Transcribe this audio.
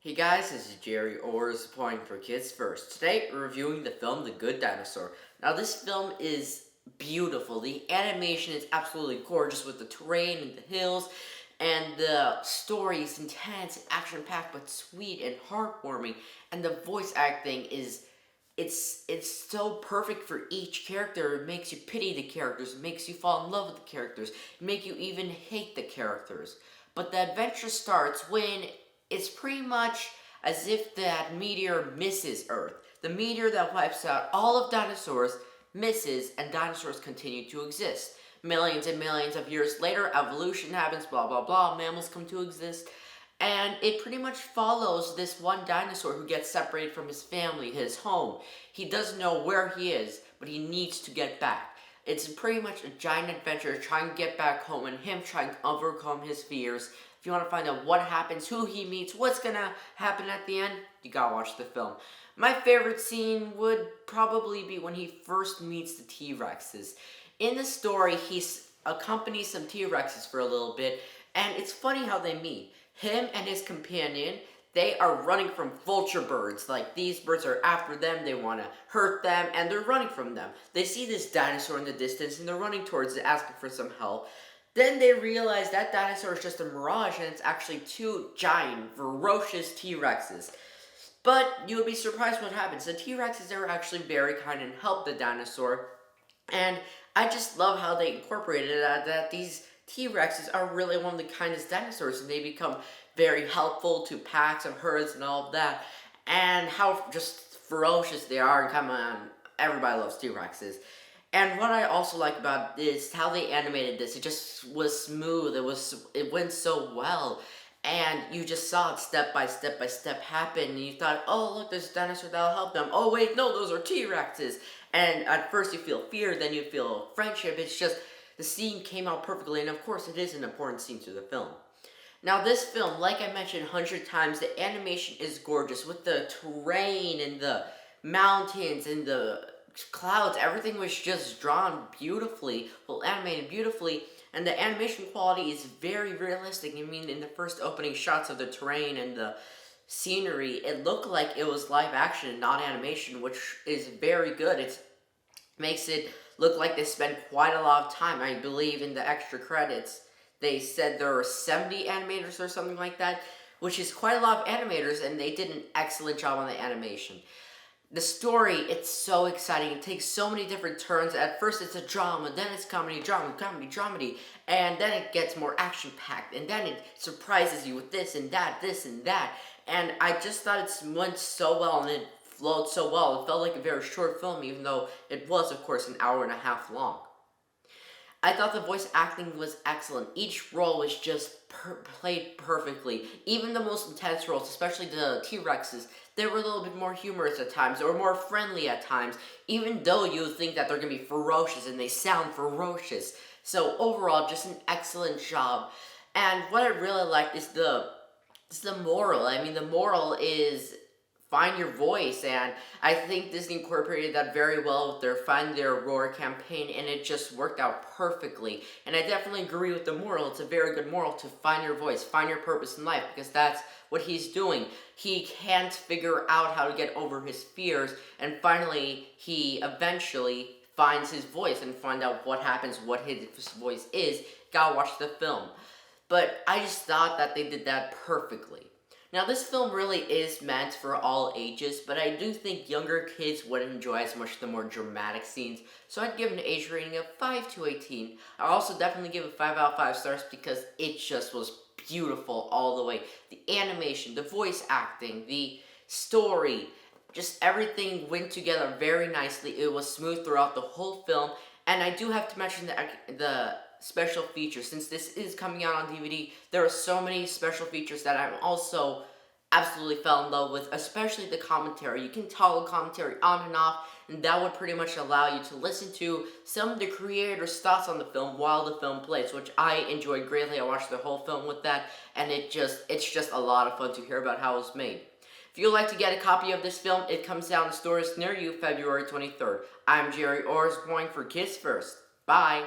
Hey guys, this is Gerry O, supplying for Kids First. Today we're reviewing the film The Good Dinosaur. Now this film is beautiful. The animation is absolutely gorgeous with the terrain and the hills, and the story is intense and action-packed but sweet and heartwarming, and the voice acting is it's so perfect for each character. It makes you pity the characters, it makes you fall in love with the characters, it makes you even hate the characters. But the adventure starts when it's pretty much as if that meteor misses Earth. The meteor that wipes out all of dinosaurs misses, and dinosaurs continue to exist. Millions and millions of years later, evolution happens, blah blah blah, mammals come to exist, and it pretty much follows this one dinosaur who gets separated from his family, his home. He doesn't know where he is, but he needs to get back. It's pretty much a giant adventure trying to get back home and him trying to overcome his fears. If you want to find out what happens, who he meets, what's gonna happen at the end, you gotta watch the film. My favorite scene would probably be when he first meets the T-Rexes. In the story, he accompanies some T-Rexes for a little bit, and it's funny how they meet. Him and his companion, they are running from vulture birds. Like, these birds are after them, they want to hurt them, and they're running from them. They see this dinosaur in the distance, and they're running towards it, asking for some help. Then they realize that dinosaur is just a mirage, and it's actually two giant, ferocious T-Rexes. But you would be surprised what happens. The T-Rexes are actually very kind and help the dinosaur. And I just love how they incorporated that these T-Rexes are really one of the kindest dinosaurs, and they become very helpful to packs and herds and all of that. And how just ferocious they are, and come on, everybody loves T-Rexes. And what I also like about this, how they animated this, it just was smooth, it went so well. And you just saw it step by step by step happen, and you thought, oh look, there's a dinosaur that'll help them. Oh wait, no, those are T-Rexes. And at first you feel fear, then you feel friendship. It's just, the scene came out perfectly, and of course it is an important scene to the film. Now this film, like I mentioned 100 times, the animation is gorgeous with the terrain and the mountains and the clouds. Everything was just drawn beautifully, well, animated beautifully, and the animation quality is very realistic. I mean, in the first opening shots of the terrain and the scenery, it looked like it was live action and not animation, which is very good. It makes it look like they spent quite a lot of time. I believe in the extra credits, they said there were 70 animators or something like that, which is quite a lot of animators, and they did an excellent job on the animation. The story, it's so exciting. It takes so many different turns. At first it's a drama, then it's comedy, drama, comedy, dramedy, and then it gets more action-packed, and then it surprises you with this and that, and I just thought it went so well, and it flowed so well. It felt like a very short film, even though it was, of course, an hour and a half long. I thought the voice acting was excellent. Each role was just played perfectly. Even the most intense roles, especially the T-Rexes, they were a little bit more humorous at times, or more friendly at times, even though you think that they're going to be ferocious, and they sound ferocious. So overall, just an excellent job. And what I really liked is the moral. I mean, the moral is find your voice, and I think Disney incorporated that very well with their Find Their Roar campaign, and it just worked out perfectly. And I definitely agree with the moral. It's a very good moral to find your voice, find your purpose in life, because that's what he's doing. He can't figure out how to get over his fears, and finally, he eventually finds his voice and find out what happens, what his voice is. Gotta watch the film. But I just thought that they did that perfectly. Now this film really is meant for all ages, but I do think younger kids wouldn't enjoy as much the more dramatic scenes, so I'd give an age rating of 5 to 18. I'll also definitely give it 5 out of 5 stars because it just was beautiful all the way. The animation, the voice acting, the story, just everything went together very nicely. It was smooth throughout the whole film, and I do have to mention the special features. Since this is coming out on DVD, there are so many special features that I'm also absolutely fell in love with, especially the commentary. You can toggle commentary on and off, and that would pretty much allow you to listen to some of the creators' thoughts on the film while the film plays, which I enjoyed greatly. I watched the whole film with that, and it's just a lot of fun to hear about how it was made. If you'd like to get a copy of this film, it comes out in stores near you February 23rd. I'm Gerry O, going for Kids First. Bye!